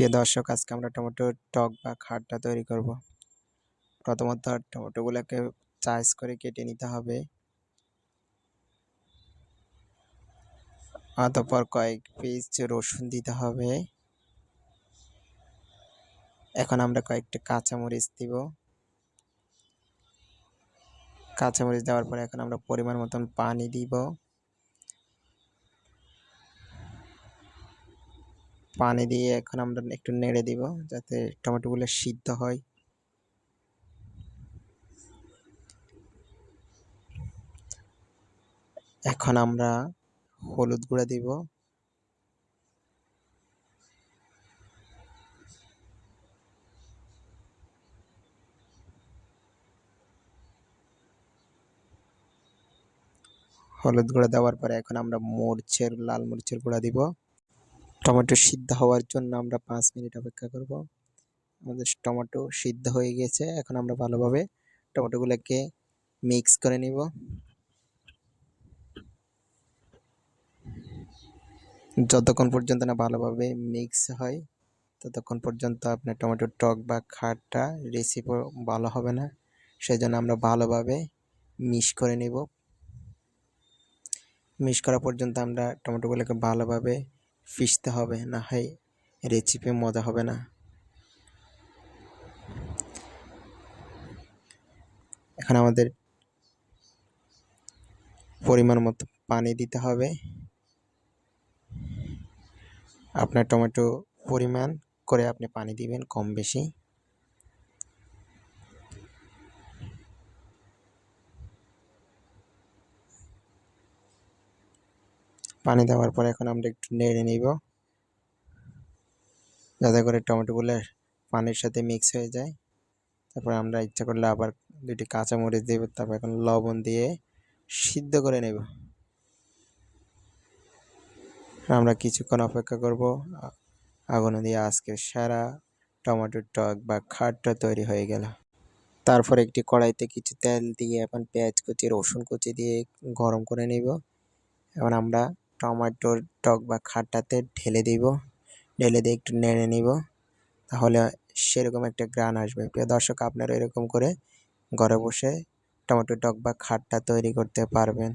প্রিয় দর্শক, আজকে আমরা টমেটোর টক বা খাট্টা তৈরি করব। প্রথমত টমেটোগুলোকে সাইজ করে কেটে নিতে হবে। অতঃপর কয়েক পিস রসুন দিতে হবে। এখন আমরা কয়েকটা কাঁচামরিচ দিব। কাঁচামরিচ দেওয়ার পরে এখন আমরা পরিমাণ মতন পানি দিব। পানি দিয়ে এখন আমরা একটু নেড়ে দিব যাতে টমেটোগুলো সিদ্ধ হয়। এখন আমরা হলুদ গুঁড়া দিব। হলুদ গুঁড়া দেওয়ার পরে এখন আমরা লাল মরিচের গুঁড়া দিব। টমেটো সিদ্ধ হওয়ার জন্য আমরা 5 মিনিট অপেক্ষা করব। আমাদের টমেটো সিদ্ধ হয়ে গেছে। এখন আমরা ভালোভাবে টমেটোগুলোকে মিক্স করে নিব। যতক্ষণ পর্যন্ত না ভালোভাবে মিক্স হয় ততক্ষণ পর্যন্ত আপনার টমেটোর টক বা খাটটা রেসিপি ভালো হবে না। সেই জন্য আমরা ভালোভাবে মিক্স করে নিব। মিক্স করা পর্যন্ত আমরা টমেটোগুলোকে ভালোভাবে পিষতে হবে, না হয় রেসিপি মজা হবে না। এখন আমাদের পরিমাণ মতো পানি দিতে হবে। আপনার টমেটো পরিমাণ করে আপনি পানি দিবেন, কম বেশি। পানি দেওয়ার পরে এখন আমরা একটু নেড়ে নিব যাতে করে টমেটোগুলো পানির সাথে মিক্স হয়ে যায়। তারপর আমরা ইচ্ছা করলে আবার 2টি কাঁচামরিচ দেব। তারপর এখন লবণ দিয়ে সিদ্ধ করে নেব। আমরা কিছুক্ষণ অপেক্ষা করব। আগুন দিয়ে আজকে সারা টমেটোর টক বা খাটটা তৈরি হয়ে গেল। তারপর একটি কড়াইতে কিছু তেল দিয়ে এখন পেঁয়াজ কুচি, রসুন কুচি দিয়ে গরম করে নেব। এখন আমরা টমেটোর টক বা খাটটাতে ঢেলে দিব। ঢেলে দিয়ে একটু নেড়ে নিব, তাহলে সেরকম একটা গ্রান আসবে। প্রিয় দর্শক, আপনারা এরকম করে ঘরে বসে টমেটো টক বা খাটটা তৈরি করতে পারবেন।